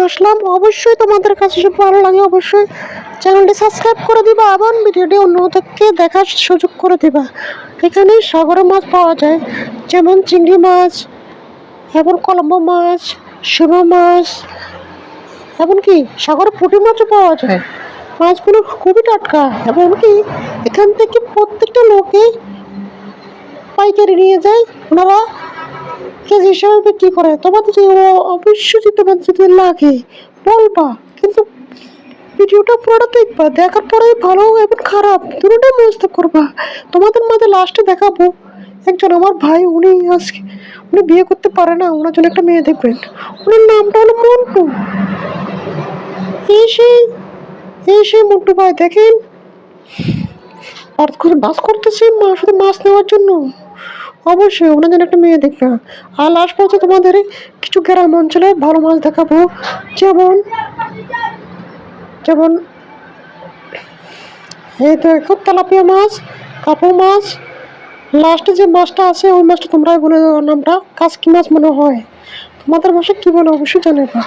আসলাম। অবশ্যই তোমাদের কাছে সব ভালো লাগে, অবশ্যই চ্যানেলটি সাবস্ক্রাইব করে দিবা এবং ভিডিওটি অন্যদেরকে দেখার সুযোগ করে দিবা। এখানে সাগরের মাছ পাওয়া যায়, যেমন চিংড়ি মাছ, এবং কলম্বো মাছ, শিঙি মাছ, এমনকি সাগরে পুঁটি মাছও পাওয়া যায়। মাছগুলো খুবই টাটকা, এমনকি এখান থেকে প্রত্যেকটা লোকে পাইকারি নিয়ে যায়, ওনারা কেজি হিসাবে বিক্রি করে। তোমাদের অবশ্যই তোমাদের যদি লাগে বলবা, কিন্তু ভিডিওটা পুরোটা দেখবা, দেখার পরে ভালো এবং খারাপ দুটোটাই মন্তব্য করবা। তোমাদের মাঝে লাস্টে দেখাবো একজন আমার ভাই, উনি বিয়ে করতে পারে না, ওনার জন্য একটা মেয়ে দেখবেন। ওনার নামটা হলো মন্টু। এই সেই এই সেই মন্টু ভাই, দেখেন হঠাৎ করে বাস করতেছে শুধু মাছ নেওয়ার জন্য। অবশ্যই ওনার জন্য একটা মেয়ে দেখবে। আর লাস্ট পর্যন্ত তোমাদের কিছু গ্রাম অঞ্চলে ভালো মাছ দেখাবো, যেমন যেমন এই তো এখন তেলাপিয়া মাছ, কাপু মাছ, লাস্টে যে মাছটা আছে ওই মাছটা তোমরাই বলে দেওয়ার নামটা, কাজকি মাছ মনে হয়। তোমাদের ভাষা কি বলে অবশ্যই জানাবা।